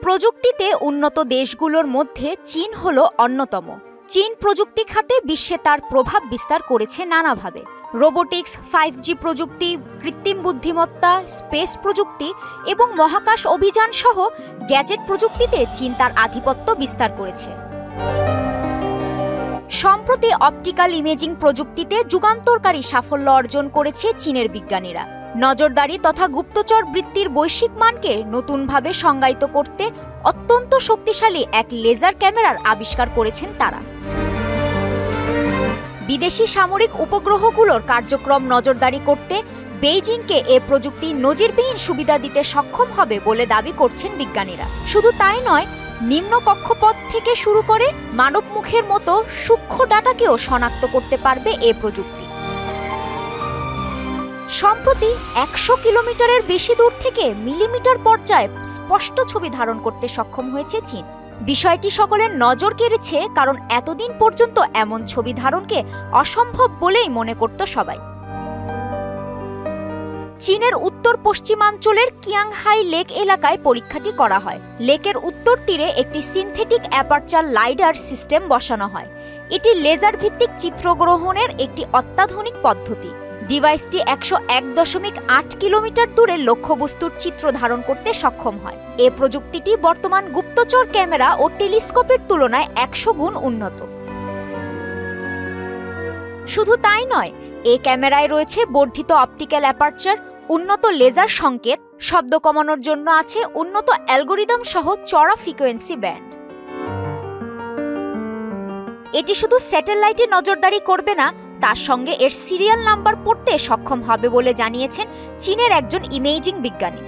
প্রযুক্তিতে উন্নত দেশগুলোর মধ্যে চীন হলো অন্যতম। চীন প্রযুক্তি খাতে বিশ্বে তার প্রভাব বিস্তার করেছে নানাভাবে। রোবোটিক্স, 5G প্রযুক্তি, কৃত্রিম বুদ্ধিমত্তা, স্পেস প্রযুক্তি এবং মহাকাশ অভিযান সহ গ্যাজেট প্রযুক্তিতে চীন তার আধিপত্য বিস্তার করেছে। সম্প্রতি অপটিক্যাল ইমেজিং প্রযুক্তিতে যুগান্তরকারী সাফল্য অর্জন করেছে চীনের বিজ্ঞানীরা। নজরদারি তথা গুপ্তচর বৃত্তির বৈশ্বিক মানকে নতুনভাবে সংজ্ঞায়িত করতে অত্যন্ত শক্তিশালী এক লেজার ক্যামেরার আবিষ্কার করেছেন তারা। বিদেশি সামরিক উপগ্রহগুলোর কার্যক্রম নজরদারি করতে বেইজিংকে এ প্রযুক্তি নজিরবিহীন সুবিধা দিতে সক্ষম হবে বলে দাবি করছেন বিজ্ঞানীরা। শুধু তাই নয়, নিম্ন কক্ষপথ থেকে শুরু করে মানব মুখের মতো সূক্ষ্ম ডাটাকেও শনাক্ত করতে পারবে এ প্রযুক্তি। সম্প্রতি 100 কিলোমিটারের বেশি দূর থেকে মিলিমিটার পর্যায়ে স্পষ্ট ছবি ধারণ করতে সক্ষম হয়েছে চীন। বিষয়টি সকলের নজর কেড়েছে, কারণ এতদিন পর্যন্ত এমন ছবি ধারণকে অসম্ভব বলেই মনে করত সবাই। চীনের উত্তর পশ্চিমাঞ্চলের কিয়াংহাই লেক এলাকায় পরীক্ষাটি করা হয়। লেকের উত্তর তীরে একটি সিনথেটিক অ্যাপারচার লাইডার সিস্টেম বসানো হয়। এটি লেজার ভিত্তিক চিত্রগ্রহণের একটি অত্যাধুনিক পদ্ধতি। ডিভাইসটি 101.8 কিলোমিটার দূরে লক্ষ্যবস্তুর চিত্র ধারণ করতে সক্ষম হয়। এ প্রযুক্তিটি বর্তমান গুপ্তচর ক্যামেরা ও টেলিস্কোপের তুলনায় 100 গুণ উন্নত। শুধু তাই নয়, এই ক্যামেরায় রয়েছে বর্ধিত অপটিক্যাল অ্যাপারচার, উন্নত লেজার সংকেত, শব্দ কমানোর জন্য আছে উন্নত অ্যালগোরিদম সহ চড়া ফ্রিকোয়েন্সি ব্যান্ড। এটি শুধু স্যাটেলাইটে নজরদারি করবে না, তার সঙ্গে এর সিরিয়াল নাম্বার পড়তে সক্ষম হবে বলে জানিয়েছেন চীনের একজন ইমেজিং বিজ্ঞানী।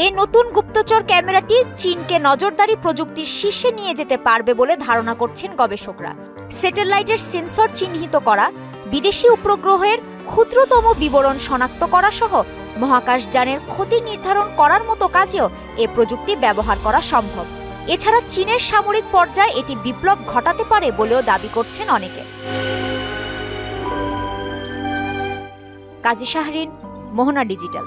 এই নতুন গুপ্তচর ক্যামেরাটি চীনকে নজরদারি প্রযুক্তির শীর্ষে নিয়ে যেতে পারবে বলে ধারণা করছেন গবেষকরা। স্যাটেলাইটের সেন্সর চিহ্নিত করা, বিদেশি উপগ্রহের ক্ষুদ্রতম বিবরণ শনাক্ত করা সহ মহাকাশযানের ক্ষতি নির্ধারণ করার মতো কাজেও এ প্রযুক্তি ব্যবহার করা সম্ভব। এছাড়া চীনের সামরিক পর্যায়ে এটি বিপ্লব ঘটাতে পারে বলেও দাবি করছেন অনেকে। কাজী শাহরিন, মোহনা ডিজিটাল।